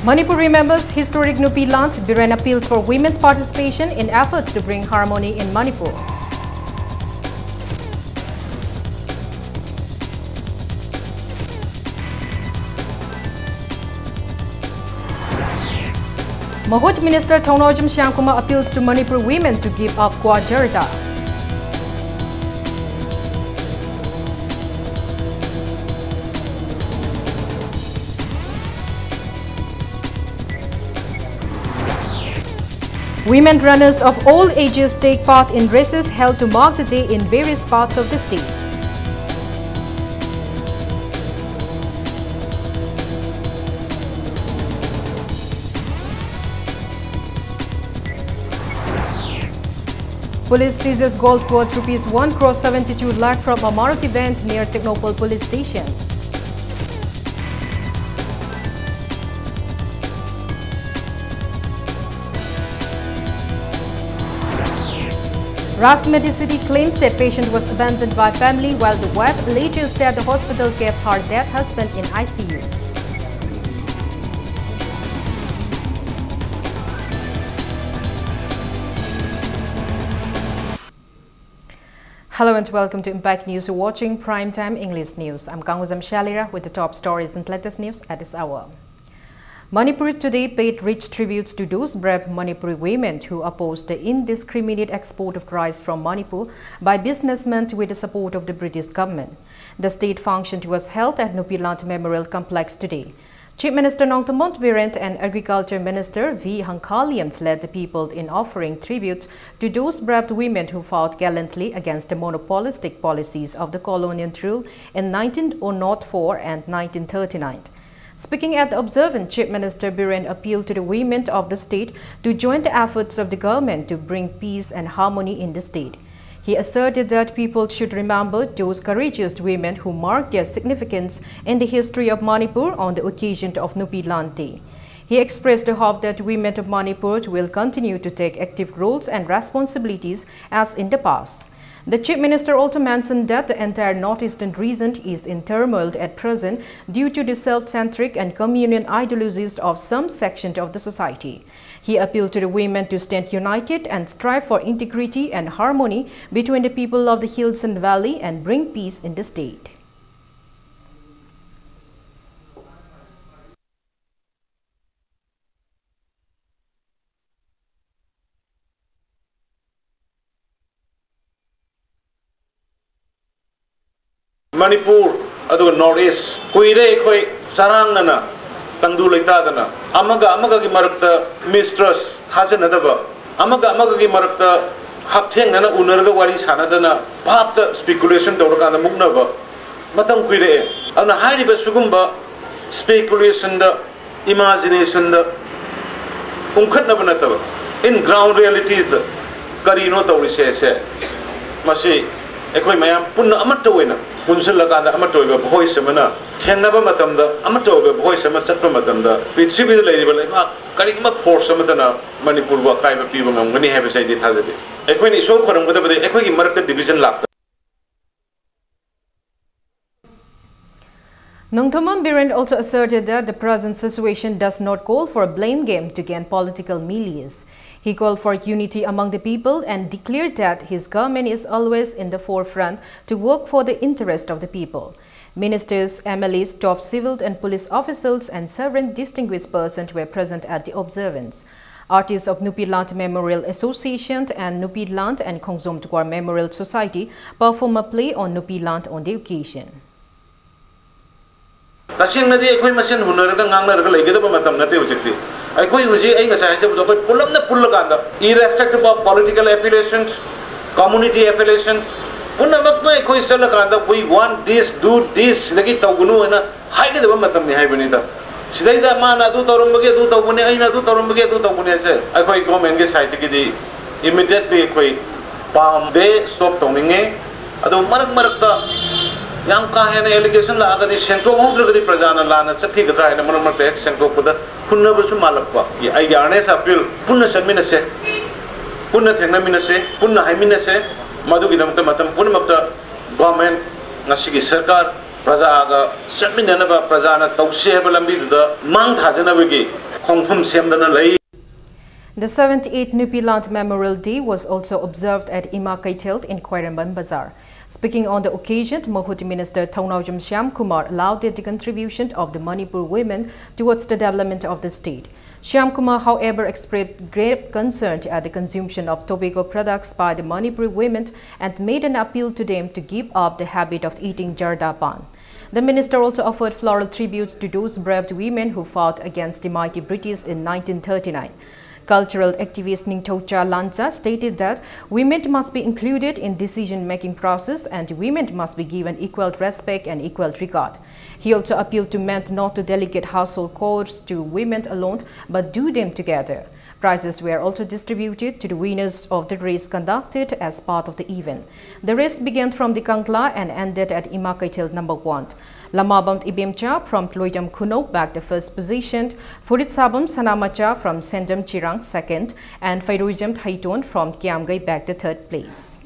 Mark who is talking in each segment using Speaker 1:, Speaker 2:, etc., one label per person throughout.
Speaker 1: Manipur remembers historic Nupi Land. Biren appealed for women's participation in efforts to bring harmony in Manipur. Mahut Minister Thongnojam Shyamkumar appeals to Manipur women to give up Kwajarta. Women runners of all ages take part in races held to mark the day in various parts of the state. Police seizes gold worth rupees 1.72 crore from a Maruti van near Technopole police station. Rajmedi City claims that patient was abandoned by family while the wife alleges that the hospital kept her dead husband in ICU. Hello and welcome to Impact News. You're watching Primetime English News. I'm Kanguzam Shalira with the top stories and latest news at this hour. Manipur today paid rich tributes to those brave Manipuri women who opposed the indiscriminate export of rice from Manipur by businessmen with the support of the British government. The state function was held at Nupi Land Memorial Complex today. Chief Minister Nongthamont Birent and Agriculture Minister V. Hankaliam led the people in offering tribute to those brave women who fought gallantly against the monopolistic policies of the colonial rule in 1904 and 1939. Speaking at the observance, Chief Minister Biren appealed to the women of the state to join the efforts of the government to bring peace and harmony in the state. He asserted that people should remember those courageous women who marked their significance in the history of Manipur on the occasion of Nupi Land Day. He expressed the hope that women of Manipur will continue to take active roles and responsibilities as in the past. The Chief Minister also mentioned that the entire northeastern region is in turmoil at present due to the self-centric and communal ideologies of some sections of the society. He appealed to the women to stand united and strive for integrity and harmony between the people of the hills and valley and bring peace in the state.
Speaker 2: Manipur, adu Northeast, kuire koi sarangana, tangdu leitadana, amaga ki marakta mistress hajanadaba, amaga ki marakta hapthengana unarga wari sanadana, bhapta speculation dawrkana mugnaba, matang kuire, ana hairiba sugumba speculation da, imagination da, unkhatnaba nataba, in ground realities da, karino tawrise se, masi ekoi mayam punna amatta wena. Punsulakanda amatoiba voice mana thenaba matamda amatoiba voice ama chatpa matamda pithribi leibal ma karigma force amadana Manipur wa kaiba piba ngamgani haiba sai di thajade ekoi ni isor kharamgada bade ekoi gi marakta division lakta.
Speaker 1: Nongthamont Birent also asserted that the present situation does not call for a blame game to gain political milieux. He called for unity among the people and declared that his government is always in the forefront to work for the interest of the people. Ministers, MLAs, top civil and police officials and several distinguished persons were present at the observance. Artists of Nupi Land Memorial Association and Nupi Land and Khongsom Tukwar Memorial Society performed a play on Nupi Land on the occasion.
Speaker 2: Tasingna di ekoi masin hunaraga ngangnaraga laigedaba matam nate ujikti. Ekoi huji ai ngasai sabdo koi pulamna pullaganda irrespective of political affiliations, community affiliations, punamakna ekoi salakanda we want this, do this, lagi tawgunu ena haigedaba matam ni haibunida. Sidaida mana adu tawrumbage adu tawgune aina adu tawrumbage adu tawgune se ekoi government ge side ki di immediately ekoi palm de stop tawninge adu marak yang kahena allegation la agadi centro hudragadi prajana lana chathi gadra ena marak centro kuda punna basu malakwa ye ai awareness appeal punna samina se punna thengna mina se punna haimina se madu gidamta matam punna makta government ngasigi sarkar praja aga samina na ba prajana tawse ba lambi da mang thajana bagi khongpham semdana lei.
Speaker 1: The 78th Nupilant Memorial Day was also observed at Ima Kaithel in Khwairambam Bazaar. Speaking on the occasion, Mahuti Minister Thongnaujam Shyam Kumar lauded the contribution of the Manipur women towards the development of the state. Shyam Kumar, however, expressed grave concern at the consumption of tobacco products by the Manipur women and made an appeal to them to give up the habit of eating jarda pan. The minister also offered floral tributes to those brave women who fought against the mighty British in 1939. Cultural activist Ningthocha Lancha stated that women must be included in decision-making process and women must be given equal respect and equal regard. He also appealed to men not to delegate household chores to women alone, but do them together. Prizes were also distributed to the winners of the race conducted as part of the event. The race began from the Kankla and ended at Ima Kaithel No. 1. Lamabam Ibemcha from Ploitam Kuno bagged the first position, Furit Sabam Sanamacha from Sendam Chirang second, and Fairujam Thaiton from Kiamgai bagged the third place.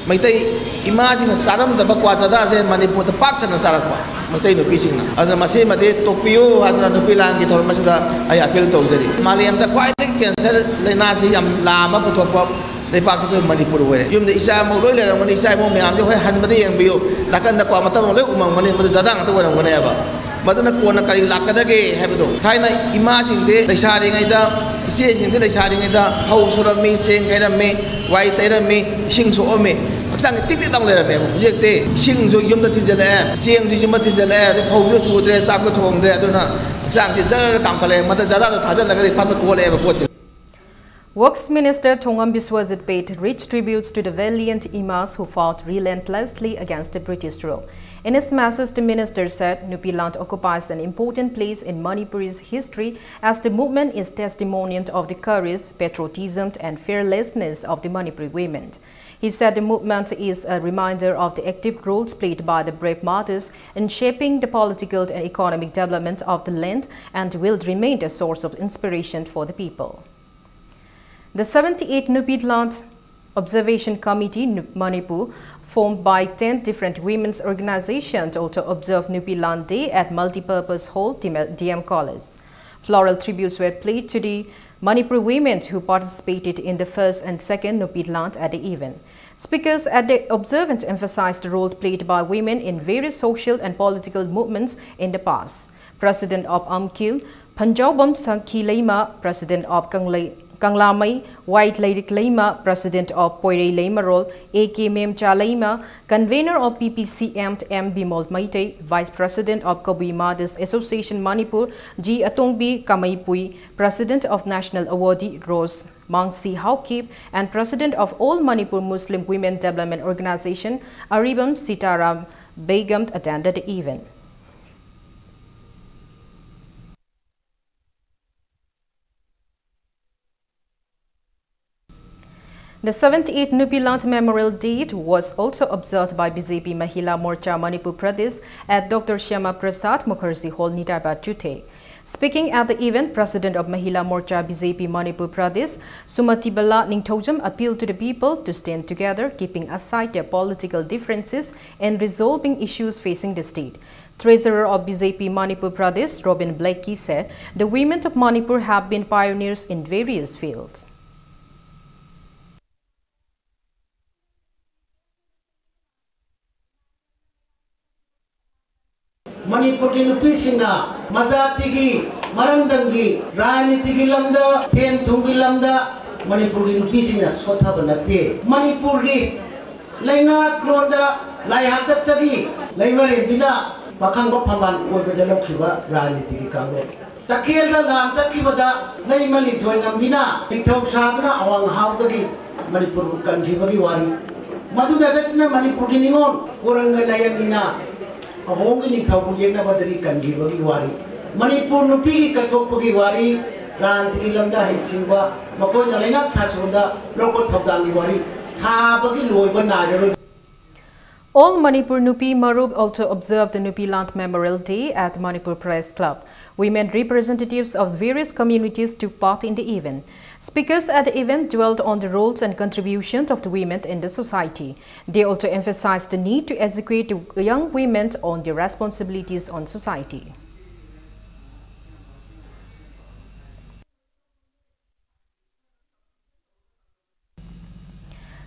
Speaker 3: Maitai imagine saram da bakwa jada se Manipur the park sana charakwa Maitai no pitching na adna mase mate tokyo adna no pilang ki thor masida ay appeal tawjari maliam da kwai cancer lena ji yam lama puthokpa lepak se ko Manipur we yum de isa mo loi le mani isa mo myam je hoi han bade yang biyo lakan da kwa matam loi umang mani mad jada ngata we ngone ba madana ko na kari lakada ge habdo thaina imagine de leisari ngai da ise sing de leisari ngai da hau sura mi seng kai da me wai tai da me sing so me sang tik tik dong le da me project te sing so yum da tin jale seng ji yum da tin jale de phau jo chu de sa ko thong de aduna sang ji jar kam kale mata jada da thajal la ga phat ko le ba ko.
Speaker 1: Works Minister Thongam Biswajit paid rich tributes to the valiant Imas who fought relentlessly against the British rule. In his message, the minister said Nupilant occupies an important place in Manipur's history as the movement is testimonial of the courage, patriotism and fearlessness of the Manipuri women. He said the movement is a reminder of the active roles played by the brave martyrs in shaping the political and economic development of the land and will remain a source of inspiration for the people. The 78th Nupilant Observation Committee, Manipur, formed by 10 different women's organizations, also observed Nupilant Day at Multipurpose Hall, DM College. Floral tributes were played to the Manipur women who participated in the first and second Nupilant at the event. Speakers at the observance emphasized the role played by women in various social and political movements in the past. President of Amkil, Panjabam Sankhi Leima, President of Kanglamai, White Lady Leima, President of Poire Leimarol, A.K. Memcha Leima, Convener of PPCM M. Bimol Maite, Vice President of Kabui Mothers Association Manipur, G. Atongbi Kamaipui, President of National Awardee Rose Mangsi Haukip, and President of All Manipur Muslim Women Development Organization, Aribam Sitaram Begum attended the event. The 78th Nupilant Memorial Day was also observed by BJP Mahila Morcha Manipur Pradesh at Dr. Shyama Prasad Mukherjee Hall, Nitaibat, Chute. Speaking at the event, President of Mahila Morcha BJP Manipur Pradesh, Sumati Bala Ningthojam, appealed to the people to stand together, keeping aside their political differences and resolving issues facing the state. Treasurer of BJP Manipur Pradesh, Robin Blakey, said the women of Manipur have been pioneers in various fields.
Speaker 4: Manipur ki nupi singna mazati ki marandangi rajniti ki lamda sen thungi lamda Manipur ki nupi singna sotha banate Manipur ki lainga kronda laihakat tagi laingare bina pakhang ba phaman koi ba jalok khiba rajniti ki kangro takel da lam takibada laimali thoinga bina ithok sabna awang haudagi Manipur kan khibagi wari madu dagatna Manipur ki ningon kuranga layanina Ahong ini kau punya na badari kanji bagi wari. Manipur nupi katok bagi wari. Ranti kilamda hisingwa. Makoi na lengat sa sunda lokot habdangi wari. Tha bagi loy ba na.
Speaker 1: All Manipur Nupi Marub also observed the Nupilant Memorial Day at Manipur Press Club. Women representatives of various communities took part in the event. Speakers at the event dwelled on the roles and contributions of the women in the society. They also emphasized the need to educate the young women on their responsibilities on society.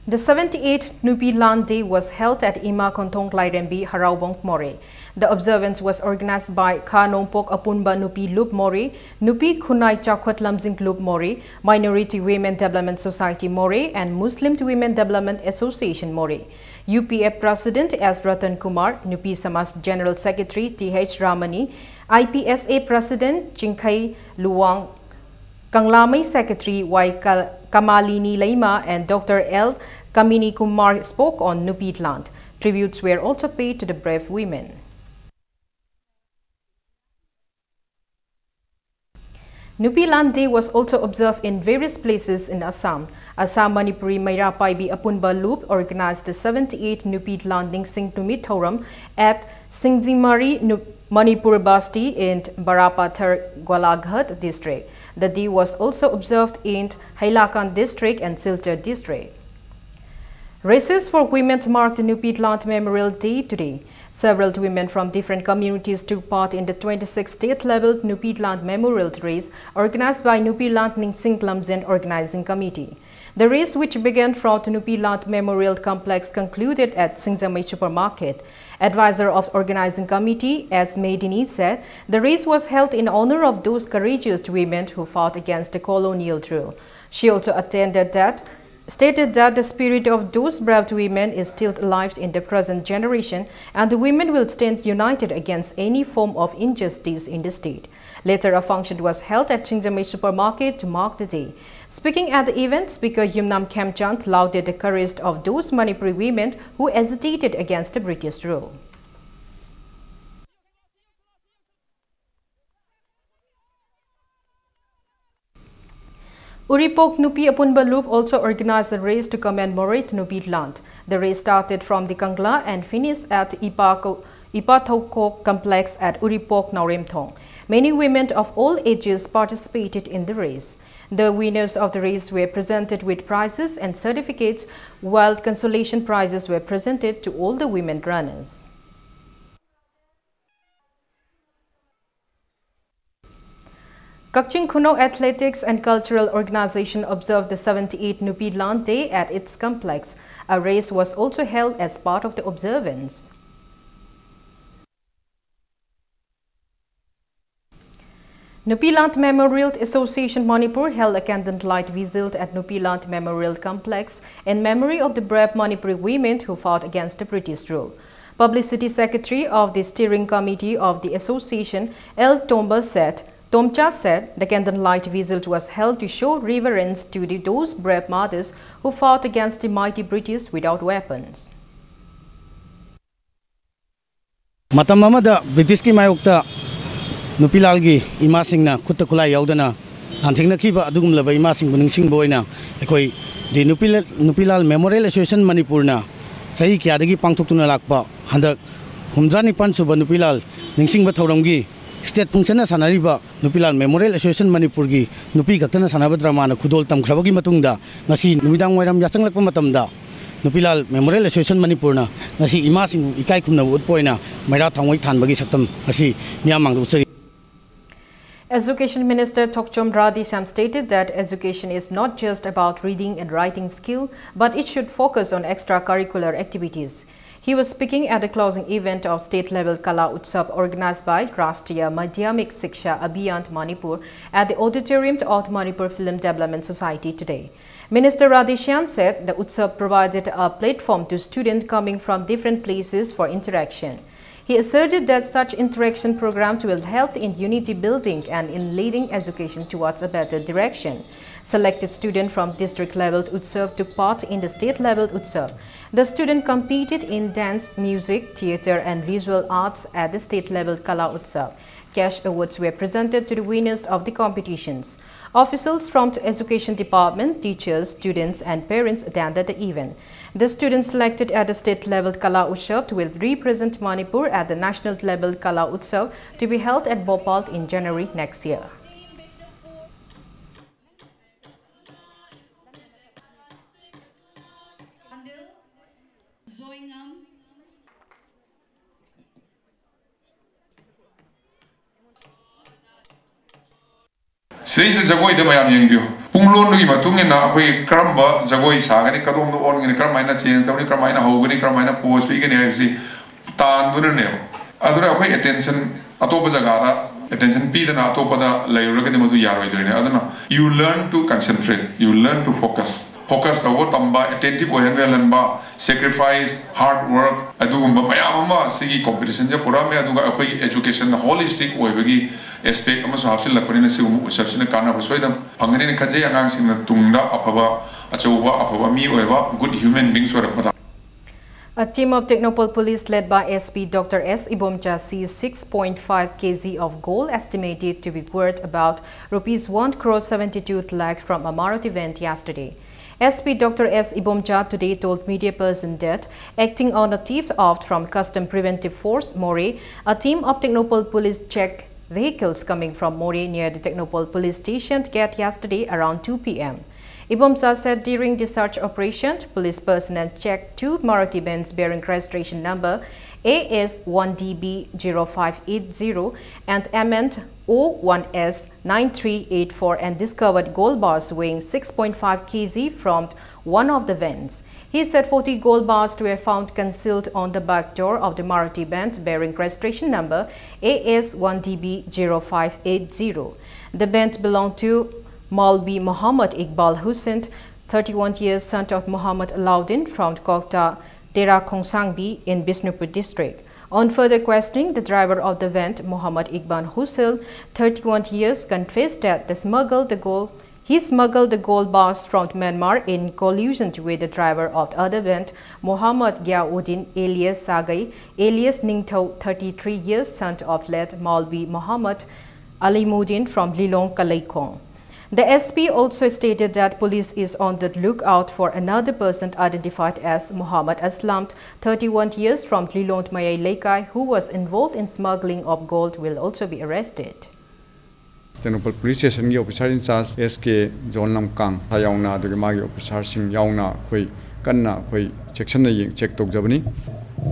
Speaker 1: The 78th Nupi Land Day was held at Ima Kontong Lairembi, Haraubong, More. The observance was organized by Kanompok Apunba Nupi Lup More, Nupi Kunai Chakwat Lamzing Lup More, Minority Women Development Society More, and Muslim Women Development Association More. UPF President S. Ratan Kumar, Nupi Samas General Secretary T.H. Ramani, IPSA President Chingkai Luwang, Kanglamay Secretary Y. Kamalini Laima, and Dr. L. Kamini Kumar spoke on Nupi Land. Tributes were also paid to the brave women. Nupi Land Day was also observed in various places in Assam. Assam Manipuri Maira Paibi Apunba Loop organized the 78th Nupi Landing Sing Tumit Thoram at Singjimari, Manipur Basti in Barapathar Gwalaghat district. The day was also observed in Hailakan district and Silchar district. Races for women marked the Nupi Land Memorial Day today. Several women from different communities took part in the 26th state-level Nupi Land Memorial Race organized by Nupi Land Ningsing Lamzen Organizing Committee. The race, which began from the Nupi Land Memorial Complex, concluded at Singjamai Supermarket. Advisor of Organizing Committee, S. Medini, said the race was held in honor of those courageous women who fought against the colonial rule. She also stated that the spirit of those brave women is still alive in the present generation, and the women will stand united against any form of injustice in the state. Later, a function was held at Singjamai Supermarket to mark the day. Speaking at the event, Speaker Yumnam Kemchand lauded the courage of those Manipuri women who hesitated against the British rule. Uripok Nupi Apunba Loop also organized a race to commemorate Nupi Land. The race started from the Kangla and finished at Ipathokok complex at Uripok Nauremthong. Many women of all ages participated in the race. The winners of the race were presented with prizes and certificates, while consolation prizes were presented to all the women runners. Kakching Kuno Athletics and Cultural Organization observed the 78th Nupi Land Day at its complex. A race was also held as part of the observance. Nupi Land Memorial Association Manipur held a candlelight visit at Nupi Land Memorial Complex in memory of the brave Manipuri women who fought against the British rule. Publicity Secretary of the Steering Committee of the Association, L. Tomcha said the candlelight visit was held to show reverence to those brave mothers who fought against the mighty British without weapons.
Speaker 5: Matamamada British ki mayokta Nupilalgi imasingna kutta kulai yaudana anthingna kiba adugum laba imasing buningsing boina ekoi the Nupilal Memorial Association Manipurna sahi kyadagi pangthuktuna lakpa handak humdrani pansuba Nupilal ningsing ba thoramgi state function sanariba Nupilal Memorial Association Manipur gi nupi gatana sanaba drama na khudol tamkhrabagi matungda ngasi numidang wairam yasanglakpa matamda Nupilal Memorial Association Manipurna ngasi imasing ikai khumna utpoina maira thangoi thanbagi saktam ngasi miyamang usari.
Speaker 1: Education Minister Thokchom Radisham stated that education is not just about reading and writing skill, but it should focus on extracurricular activities. He was speaking at the closing event of state-level Kala Utsav organized by Rashtriya Madhyamik Shiksha Abhiyan Manipur at the auditorium of Manipur Film Development Society today. Minister Radisham said the Utsav provided a platform to students coming from different places for interaction. He asserted that such interaction programs will help in unity building and in leading education towards a better direction. Selected students from district-level Utsav took part in the state-level Utsav. The students competed in dance, music, theatre and visual arts at the state-level Kala Utsav. Cash awards were presented to the winners of the competitions. Officials from the Education Department, teachers, students and parents attended the event. The students selected at the state-level Kala Utsav will represent Manipur at the national-level Kala Utsav to be held at Bhopal in January next year.
Speaker 6: Sri Jagoi de Mayam Yengyu, Punglon gi matung ina khoi kramba jagoi sagani kadom do on gi kramaina change tawni kramaina hogani kramaina post bi gani haisi tan dun ne adura khoi attention atopa jaga da attention pi dana atopa da layura ga madu yaroi doine aduna you learn to concentrate, you learn to focus over tamba attentive ohenwe ba sacrifice hard work adugumba mayama sigi competition ja pura me aduga khoi education holistic oibagi aspect ama hapsil lakpani sigum usapsina kana basoidam phangani ne khaje angang singna tungda afaba achauba afaba mi oiba good human beings orak.
Speaker 1: A team of Technopole Police led by SP Dr. S. Ibomcha seized 6.5 kg of gold estimated to be worth about rupees 1.72 crore from a Maruti event yesterday. SP Dr. S. Ibomcha today told media person that, acting on a thief off from Custom Preventive Force, More, a team of Technopole Police checked vehicles coming from More near the Technopole Police Station gate yesterday around 2 p.m. Ibomcha said during the search operation, police personnel checked 2 Maruti Benz bearing registration number AS1DB0580 and MN O1S9384 and discovered gold bars weighing 6.5 kg from one of the vans. He said 40 gold bars were found concealed on the back door of the Maruti Benz bearing registration number AS1DB0580. The Benz belonged to Maulvi Muhammad Iqbal Hussain, 31 years, son of Muhammad Alauddin from Kokta Dera Khongsangbi in Bisnupur district. On further questioning, the driver of the van, Muhammad Iqbal Hussain, 31 years, confessed that he smuggled the gold bars from Myanmar in collusion with the driver of the other van, Muhammad Ghiauddin alias Sagai, alias Ningtho, 33 years, son of late Maulvi Muhammad Alimuddin from Lilong, Kalaikong. The SP also stated that police is on the lookout for another person identified as Muhammad Aslam, 31 years, from Lilong Mayai Lekai, who was involved in smuggling of gold, will also be arrested.
Speaker 7: Technopole Police Station ki officer in charge SK John Lamkang hayauna de magi officer sing yauna khoi kanna khoi section na yeng check tok jabani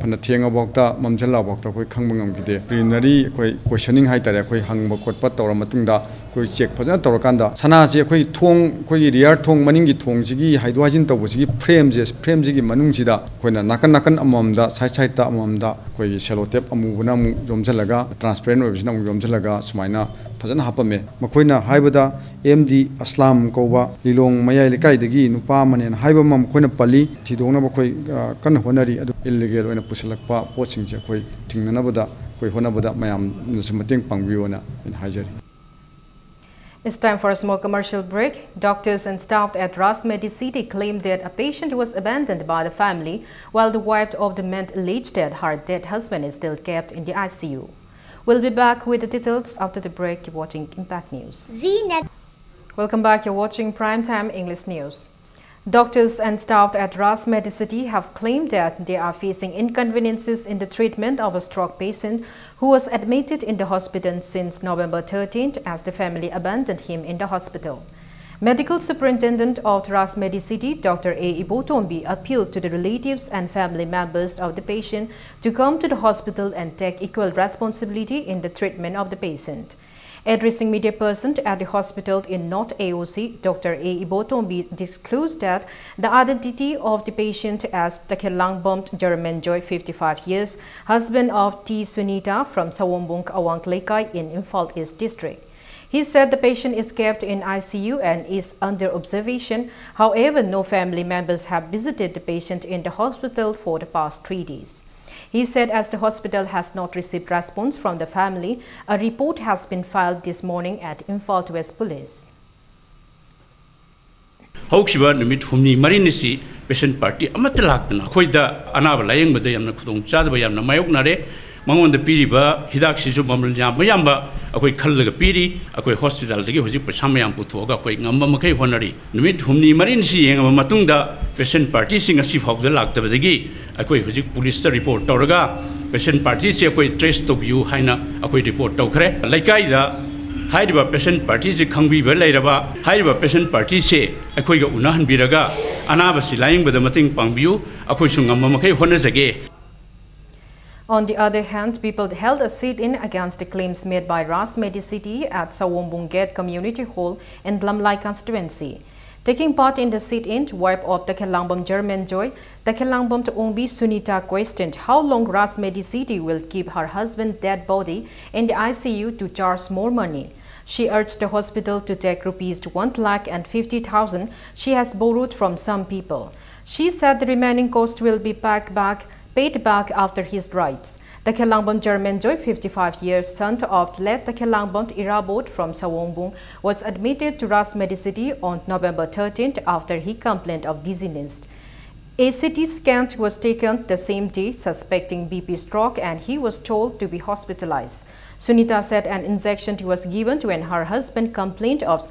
Speaker 7: phana thenga bokta mamjala bokta khoi khangba ngam gide preliminary khoi questioning hai tare khoi hangba khotpa tora matungda khoi check phajana torakanda sana je khoi thong khoi rear thong maning gi thong sigi haidwajin tobo sigi frame sigi manung sida khoina nakan amamda side ta amamda khoi selotep amubuna mu jomjalaga transparent obisina mu jomjalaga sumaina phajana hapame makoina haibada MD Aslam kowa Lilong Mayai Lekai dagi nupa manen haiba mam khoina pali thidongna ba khoi kan honari adu illegal oina pusalakpa poching je khoi tingnana bada khoi honabada mayam nusumateng pangbiona in hajari.
Speaker 1: It's time for a small commercial break. Doctors and staff at Ras Medicity claimed that a patient was abandoned by the family, while the wife of the man alleged that her dead husband is still kept in the ICU. We'll be back with the details after the break. You're watching Impact News. Welcome back. You're watching Primetime English News. Doctors and staff at Ras Medicity have claimed that they are facing inconveniences in the treatment of a stroke patient who was admitted in the hospital since November 13th as the family abandoned him in the hospital. Medical Superintendent of Ras Medicity, Dr. A. Ibotombi, appealed to the relatives and family members of the patient to come to the hospital and take equal responsibility in the treatment of the patient. Addressing media person at the hospital in North AOC, Dr. A. Ibotombi disclosed that the identity of the patient as Takelangbom Jermanjoy, 55 years, husband of T. Sunita from Sawombung Awang Lekai in Imphal East District. He said the patient is kept in ICU and is under observation. However, no family members have visited the patient in the hospital for the past 3 days. He said as the hospital has not received response from the family, a report has been filed this morning at Imphal West Police.
Speaker 8: Hokshiba numit humni marinisi patient party amatalakna khoida anaba layeng bada yamna khudong chadba yamna mayoknare mangon da piriba hidak sisu mamul yamba akoi khallaga piri akoi hospital dagi hoji pasama yam puthoga akoi ngamba makai honari numit humni marinisi yenga matungda patient party sing asi phawda lakta dagi akoi hoji police report toraga patient party se akoi trace to view haina akoi report tokre laikai da hairiba patient party se khangbi ba lairaba hairiba patient party se akoi ga unahan biraga anaba si laying bada mating pangbiu akoi sungamba makai honajage.
Speaker 1: On the other hand, people held a sit-in against the claims made by Ras Medicity at Sawombung Gate Community Hall in Blamlai constituency. Taking part in the sit-in, wife of the Kelangbam German Joy, the Kelangbam Ongbi Sunita questioned how long Ras Medicity will keep her husband's dead body in the ICU to charge more money. She urged the hospital to take rupees 1,50,000 she has borrowed from some people. She said the remaining cost will be paid back after his rights. The Kelangbam German Joy, 55 years son of late the Kelangbam Irabot from Sawombung, was admitted to Ras Medicity on November 13th after he complained of dizziness. A CT scan was taken the same day suspecting BP stroke and he was told to be hospitalized. Sunita said an injection was given when her husband complained of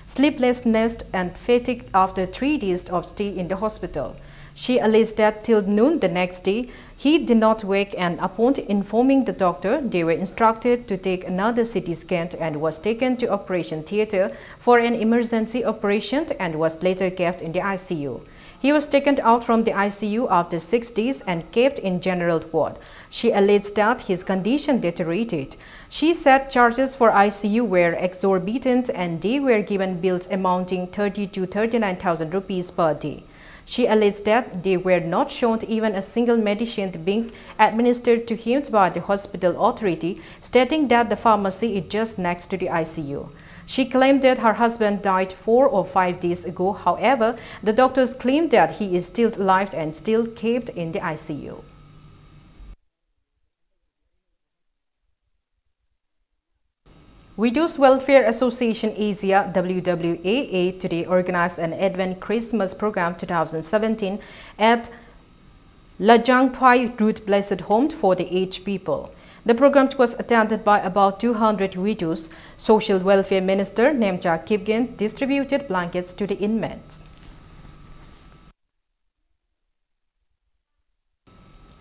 Speaker 1: sleeplessness and fatigue after 3 days of stay in the hospital. She alleged that till noon the next day, he did not wake, and upon informing the doctor, they were instructed to take another CT scan and was taken to operation theater for an emergency operation and was later kept in the ICU. He was taken out from the ICU after 6 days and kept in general ward. She alleged that his condition deteriorated. She said charges for ICU were exorbitant and they were given bills amounting 30 to 39,000 rupees per day. She alleged that they were not shown even a single medicine being administered to him by the hospital authority, stating that the pharmacy is just next to the ICU. She claimed that her husband died 4 or 5 days ago. However, the doctors claimed that he is still alive and still kept in the ICU. Widows Welfare Association Asia WWAA today organized an Advent Christmas program 2017 at Lajangphai Root Blessed Home for the aged people. The program was attended by about 200 widows. Social Welfare Minister Nemcha Kipgen distributed blankets to the inmates.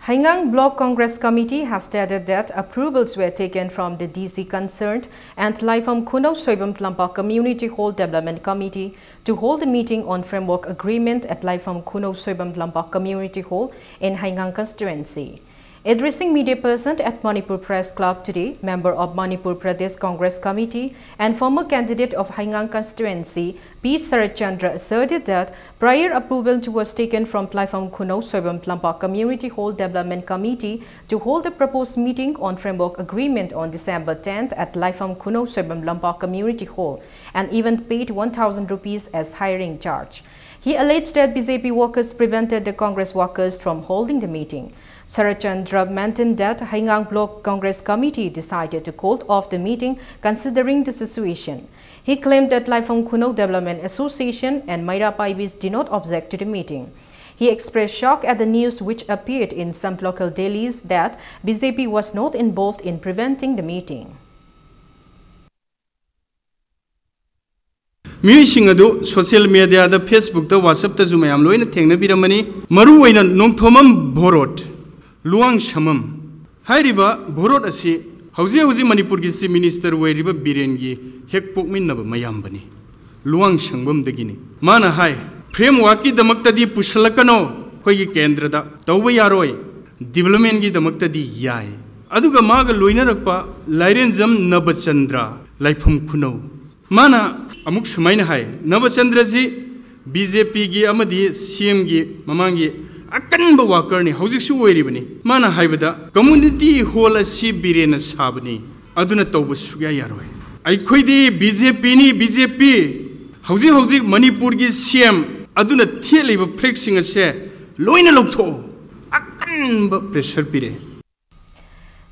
Speaker 1: Haingang Block Congress Committee has stated that approvals were taken from the DC concerned and Laifam Kuno Soibam Tlampa Community Hall Development Committee to hold a meeting on framework agreement at Laifam Kuno Soibam Tlampa Community Hall in Haingang constituency. Addressing media person at Manipur Press Club today, member of Manipur Pradesh Congress Committee and former candidate of Haingang constituency, P. Sarachandra asserted that prior approval was taken from Laifam Kuno Soibam Tlampa Community Hall Development Committee to hold a proposed meeting on framework agreement on December 10th at Laifam Kuno Soibam Tlampa Community Hall and even paid 1,000 rupees as hiring charge. He alleged that BJP workers prevented the Congress workers from holding the meeting. Sarachandra maintained that Haingang Block Congress Committee decided to call off the meeting considering the situation. He claimed that Laifam Kuno Development Association and Maira Paibis did not object to the meeting. He expressed shock at the news which appeared in some local dailies that BJP was not involved in preventing the meeting.
Speaker 9: Miising adu social media da Facebook da WhatsApp da zumayam loina thengna biramani maru oina nongthomam borot luang shamam hairiba borot asi hauji Manipur gi si minister wairiba biren gi hek pokmin naba mayam bani luang shangbam dagini mana hai framework ki damakta di pushalakano khoi gi kendra da tawba yaroi development gi damakta di yai aduga maga loina rakpa lairenjam nabachandra Laifam Kuno mana amuk sumaina hai Nabachandra ji BJP gi amadi CM gi mamangi akan ba worker ni hauzik su oiri bani mana haibada community hall asi birena sabani aduna tawba sugya yaroi ai khoidi BJP hauzik Manipur gi CM aduna thieliba flexing ase loina loktho akan ba pressure pire.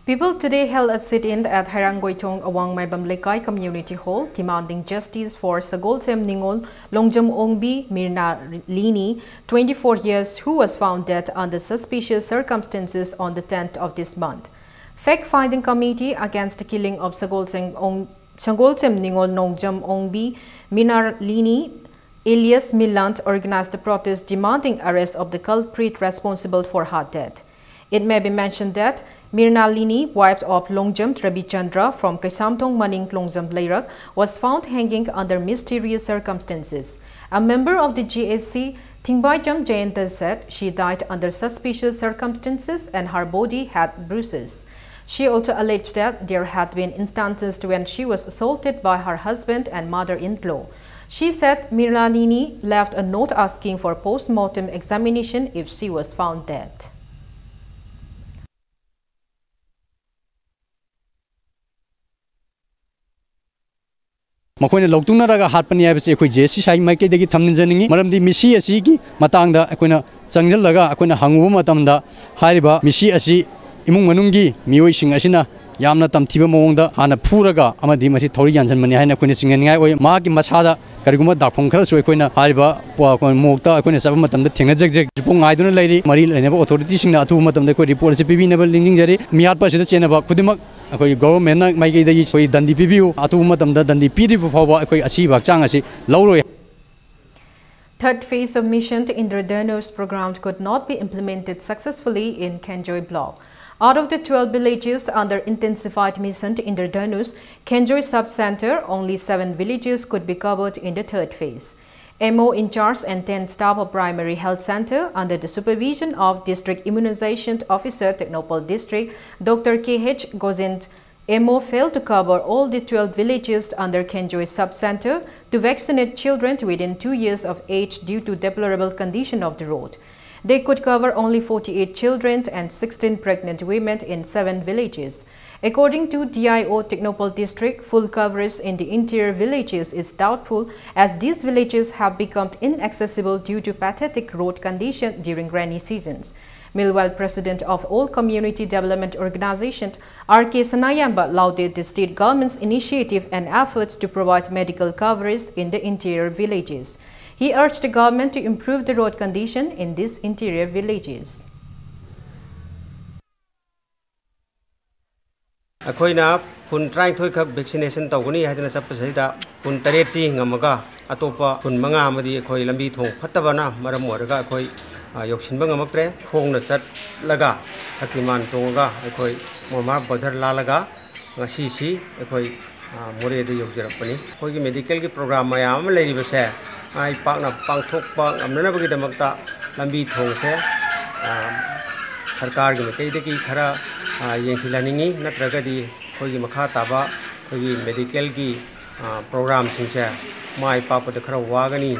Speaker 1: People today held a sit-in at Hairanggoitong Awang Maibam Lekai Community Hall demanding justice for Sagolsem Ningol Longjam Ongbi Mirna Lini, 24 years, who was found dead under suspicious circumstances on the 10th of this month. Fact-finding committee against the killing of Sagolsem Ningol Longjam Ongbi Mirna Lini alias Milant organized a protest demanding arrest of the culprit responsible for her death. It may be mentioned that Mirna Lini, wife of Longjam Rabichandra from Kaisamtong Maning Longjam was found hanging under mysterious circumstances. A member of the GSC Thingbaijam Jayanta said she died under suspicious circumstances and her body had bruises. She also alleged that there had been instances when she was assaulted by her husband and mother-in-law. She said Mirlanini left a note asking for post-mortem examination if she was found dead.
Speaker 5: Makoina Lotuna Raga Harpani Absi, Jesse Shai Mike de Tamjani, Madam de Missi Asiki, Matanga, Aquina, Sanjalaga, Aquina Hangu Matamda, Hariba, Missi Asi, Imun Manungi, Mioishing Asina, Yamna Tamtiba Monda, Hana Puraga, Amadimasi Torians and Manihana Quinishing and I, Mark Masada, Kariguma Daponkara, so Aquina, Hariba, Puakon Mokta, Aquina Sabamatam, the Tinga Jupong, I don't know, lady, Maril, and never authorities in the Atumatam, the reports, the PB never linking Jerry, Miapa, the Chenaba, Kudimak. Government may get the Dundee PBU, Atumatam, the Dundee PD for Asiba Changasi, Lauro.
Speaker 1: Third phase of mission to Indradhanush program could not be implemented successfully in Kenjoy block. Out of the 12 villages under intensified mission to Indradhanush, Kenjoy sub-center, only 7 villages could be covered in the third phase. MO in charge and 10 staff of primary health center under the supervision of District Immunization Officer Technopol District, Dr. K.H. Gozind, MO failed to cover all the 12 villages under Kenjoy sub-center to vaccinate children within 2 years of age due to deplorable condition of the road. They could cover only 48 children and 16 pregnant women in 7 villages. According to DIO Technopol District, full coverage in the interior villages is doubtful as these villages have become inaccessible due to pathetic road condition during rainy seasons. Meanwhile, President of all Community Development Organizations, R.K. Sanayamba, lauded the state government's initiative and efforts to provide medical coverage in the interior villages. He urged the government to improve the road condition in these interior villages.
Speaker 10: Akoina pun trying to cook vaccination tawani hadina sapasida pun tareti ngamaga atopa pun manga amadi khoi lambi thong phatabana maram moraga khoi yokshinba ngamakre khongna sat laga sakiman tonga khoi moma bodhar lalaga ngasi si khoi more de yokjarapani khoi gi medical gi program mayam leiri base ai pakna pangthok pa amna bagi damakta lambi thong se sarkar gi kai de ki khara yengsilaningi natragadi khogi makha taba khogi medical gi program singse mai papa de khara wagani.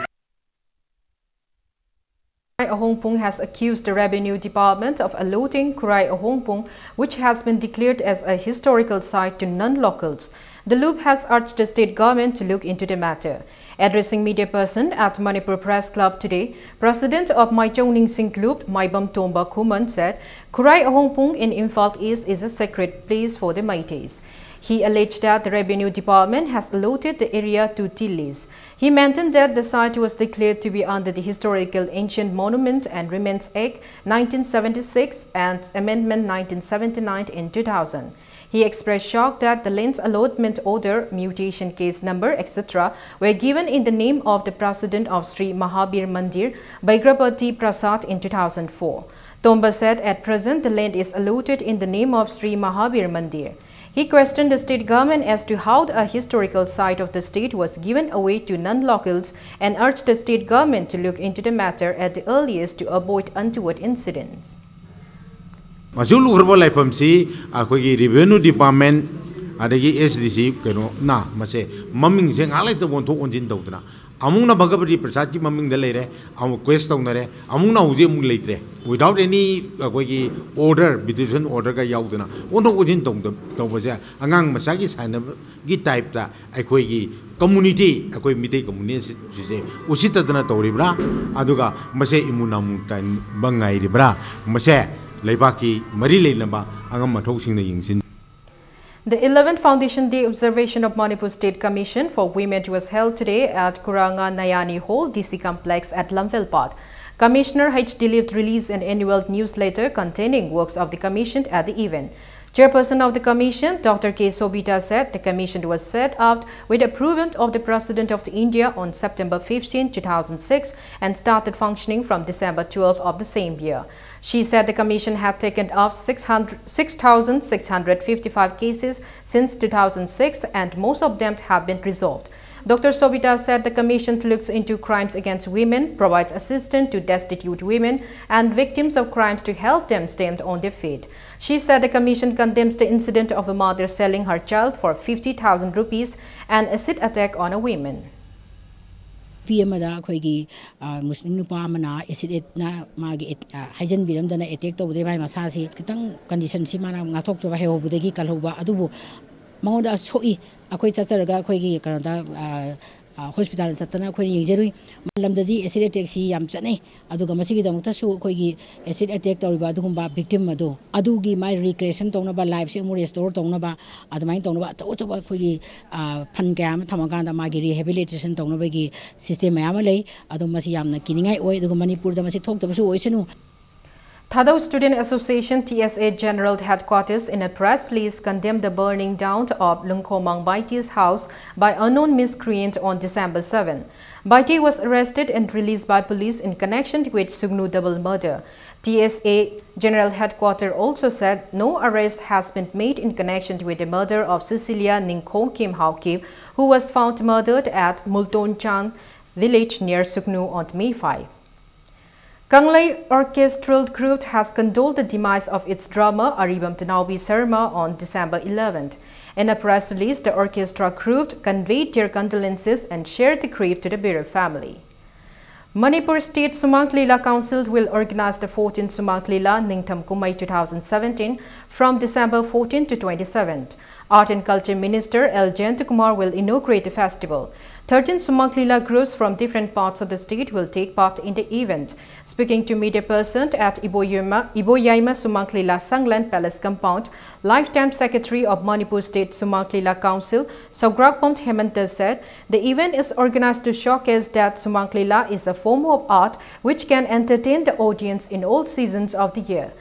Speaker 1: Kurai Ahongpung has accused the Revenue Department of allotting Kurai Ahongpung, which has been declared as a historical site, to non-locals. The loop has urged the state government to look into the matter. Addressing media person at Manipur Press Club today, President of Maichong Ningsing Loop, Maibam Tomba Kuman, said Kurai Ahongpung in Imphal East is a sacred place for the Meiteis. He alleged that the Revenue Department has allotted the area to Tillis. He maintained that the site was declared to be under the Historical Ancient Monument and Remains Act 1976 and Amendment 1979 in 2000. He expressed shock that the land's allotment order, mutation case number, etc. were given in the name of the President of Sri Mahabir Mandir, Baigrapati Prasad in 2004. Tomba said at present the land is allotted in the name of Sri Mahabir Mandir. He questioned the state government as to how a historical site of the state was given away to non-locals and urged the state government to look into the matter at the earliest to avoid untoward incidents.
Speaker 11: Masul urbo laifam si akogi Revenue Department adagi SDC keno na mase maming se ngalai to bonthok onjin tawdna amung na Bhagavati Prasad ki maming da leire am quest tawnare amung na uje mung leitre without any akogi order petition order ka yaudna onthok onjin tawbase angang masagi saina gi type ta akogi community akoi mitei community se usitadna tawribra aduga mase imunamu tan bangai ribra mase The
Speaker 1: 11th Foundation Day observation of Manipur State Commission for Women was held today at Kuranga Nayani Hall, DC Complex at Lamvelpad. Commissioner H. Dilip released an annual newsletter containing works of the Commission at the event. Chairperson of the Commission, Dr. K. Sobita, said the Commission was set up with approval of the President of India on September 15, 2006 and started functioning from December 12 of the same year. She said the Commission had taken up 6,655 cases since 2006 and most of them have been resolved. Dr. Sobita said the commission looks into crimes against women, provides assistance to destitute women and victims of crimes to help them stand on their feet. She said the commission condemns the incident of a mother selling her child for 50,000 rupees and acid attack on a woman.
Speaker 12: PMada Kogi Muslim Pamana acid na magi Hajan Biram than attack over the Masasi, Kitang condition Simana Natok to Heo Budegi Kalhuba Adubu Mauda Soi, Akoita Kogi Canada. Hospital Satana Queen Jerry, Malamdi, acid attack, Yamsane, Adugamasi, the Mutasu, Kogi, acid attack or Badumba, victim Mado, Adugi, my recreation Tonaba, life, Seymour restore Tonaba, Adamine Tonaba, Totoba, Kogi, Pancam, Tamaganda, Magi, rehabilitation Tonabagi, system Amale, Adomasiam, Kiningai, or the Manipur, the Masi talked about Oisenu.
Speaker 1: Thado Student Association TSA General Headquarters in a press release condemned the burning down of Lungkomang Baiti's house by unknown miscreant on December 7. Baiti was arrested and released by police in connection with Sugnu double murder. TSA General Headquarters also said no arrest has been made in connection with the murder of Cecilia Ningkong Kim Hao Kim, who was found murdered at Multon Chan village near Sugnu on May 5. Kanglei Orchestral Group has condoled the demise of its drummer Aribam Tanawi Sarma on December 11th. In a press release, the orchestra group conveyed their condolences and shared the grief to the bereaved family. Manipur State Sumang Lila Council will organize the 14th Sumang Lila Ningtham Kumai 2017 from December 14 to 27th. Art and Culture Minister L. Jayantakumar will inaugurate the festival. 13 Sumang Lila groups from different parts of the state will take part in the event. Speaking to media person at Iboyaima Sumang Lila Sangland Palace Compound, Lifetime Secretary of Manipur State Sumang Lila Council, Sograkpont Hemanta said, the event is organized to showcase that Sumang Lila is a form of art which can entertain the audience in all seasons of the year.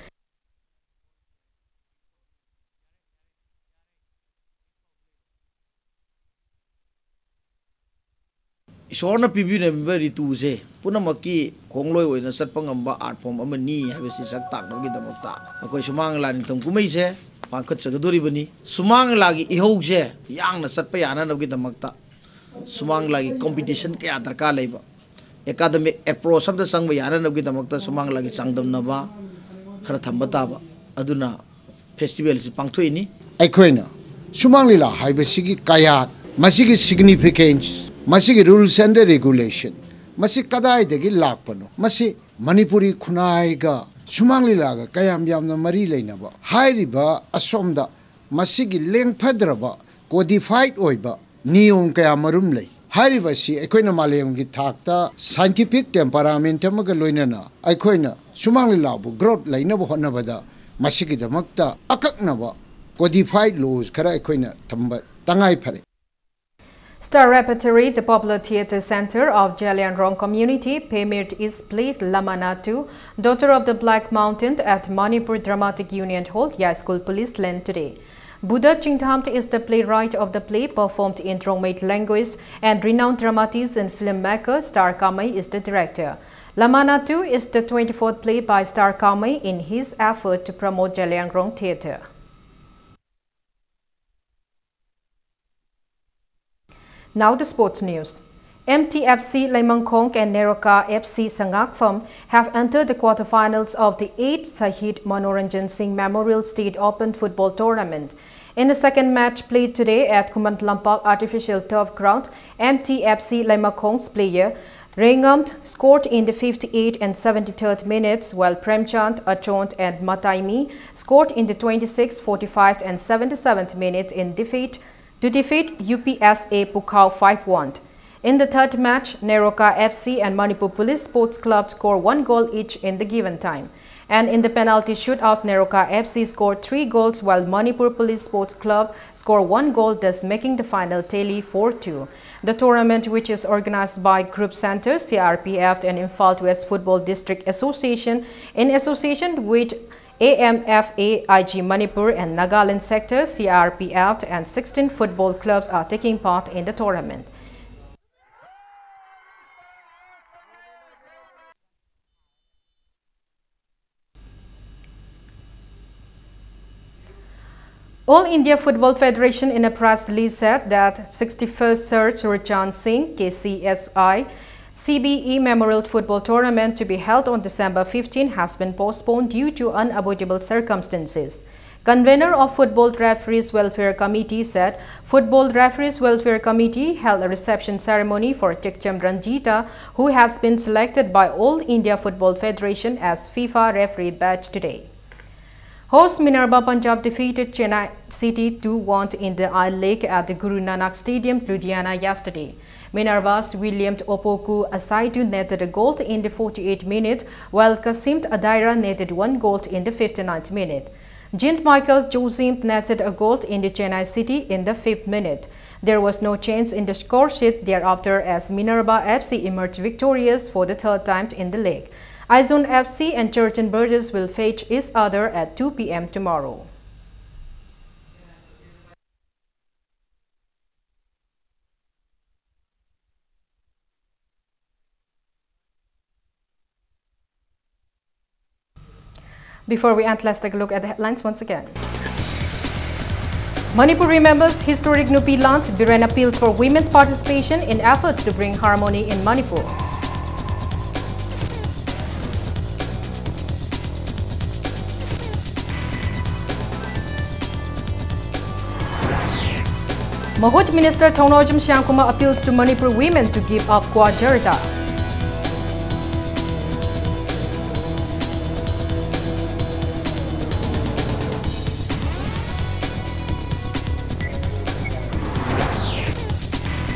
Speaker 3: Ishorna pibine very tuze. Punamaki Kongloi in a Satpangamba art form Amani, have a sister with the Mota. Ako Sumang Lan Tumkumise, Pankut Sagaduribani, Sumang Lagi Ihoje, young Satpayana with the Makta, Sumang Lagi competition Kayatraka labor. Academic approach of the Sang Bayana with the Makta, Sumang Lagi Sangdam Nava, Karatambataba, Aduna festivals Pangtuini.
Speaker 13: Equina Sumang Lila, Hibasigi Kayat, Masigi significance. Masigi rules and regulation. Masi kadai degi lakpano. Masi Manipuri kunaiga Sumanglilaga kayam yamna mari lainaba. Hairiba asomda masigi leng padraba codified oiba niyong kaya marumlay. Hairiba si ekoina malayam gi thakta scientific temperament maga loinana. Ekoina Sumanglilabu growth lainaba honabada masigi damakta akaknaba codified laws kara ekoina tamba tangai pare.
Speaker 1: Star Repertory, the popular theatre center of Jalianrong community, premiered its play Lamanatu, Daughter of the Black Mountain at Manipur Dramatic Union Hall, Yai School Police Land today. Buddha Chingthamt is the playwright of the play, performed in Drongmate language, and renowned dramatist and filmmaker Star Kamai is the director. Lamanatu is the 24th play by Star Kamai in his effort to promote Jalianrong theatre. Now the sports news. MTFC Laimangkhong and Neroka FC Sangakpham have entered the quarterfinals of the 8th Shahid Manoranjan Singh Memorial State Open Football Tournament. In the second match played today at Kumantlampak Artificial Turf Ground, MTFC Laimangkhong's player Rengamt scored in the 58th and 73rd minutes, while Premchand, Achont and Mataimi scored in the 26th, 45th and 77th minutes in defeat to defeat UPSA Pukhao 5-1. In the third match, Neroka FC and Manipur Police Sports Club scored 1 goal each in the given time. And in the penalty shootout, Neroka FC scored 3 goals while Manipur Police Sports Club scored 1 goal, thus making the final tally 4-2. The tournament, which is organized by Group Center, CRPF and Imphal West Football District Association in association with AMFA, IG Manipur and Nagaland sector, CRPF and 16 football clubs are taking part in the tournament. All India Football Federation in a press release said that 61st Sir Surchan Singh KCSI CBE Memorial Football Tournament to be held on December 15 has been postponed due to unavoidable circumstances. Convener of Football Referees Welfare Committee said Football Referees Welfare Committee held a reception ceremony for Tikcham Ranjita, who has been selected by All India Football Federation as FIFA referee badge today. Host Minerva Punjab defeated Chennai City 2-1 in the I-League at the Guru Nanak Stadium, Ludhiana yesterday. Minerva's William Opoku Asaidu netted a goal in the 48th minute, while Kasim Adaira netted one goal in the 59th minute. Jint Michael Josim netted a goal in the Chennai City in the 5th minute. There was no change in the score sheet thereafter as Minerva FC emerged victorious for the third time in the league. Izon FC and Churton Burgess will face each other at 2 p.m. tomorrow. Before we end, let's take a look at the headlines once again. Manipur remembers historic Nupi Land. Biren appealed for women's participation in efforts to bring harmony in Manipur. Mahut Minister Thongnojam Shyamkumar appeals to Manipur women to give up Kwajarda.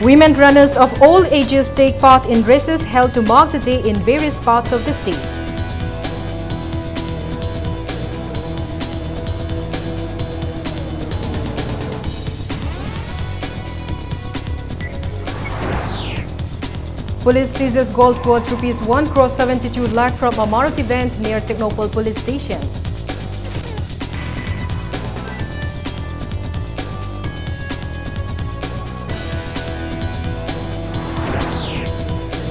Speaker 1: Women runners of all ages take part in races held to mark the day in various parts of the state. Police seizes gold worth rupees 1.72 crore from a Maruti van near Technopole police station.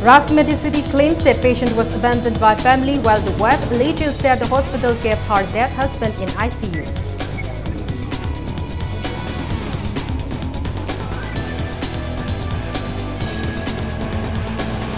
Speaker 1: Rajmedi City claims that patient was abandoned by family while the wife alleges that the hospital kept her dead husband in ICU.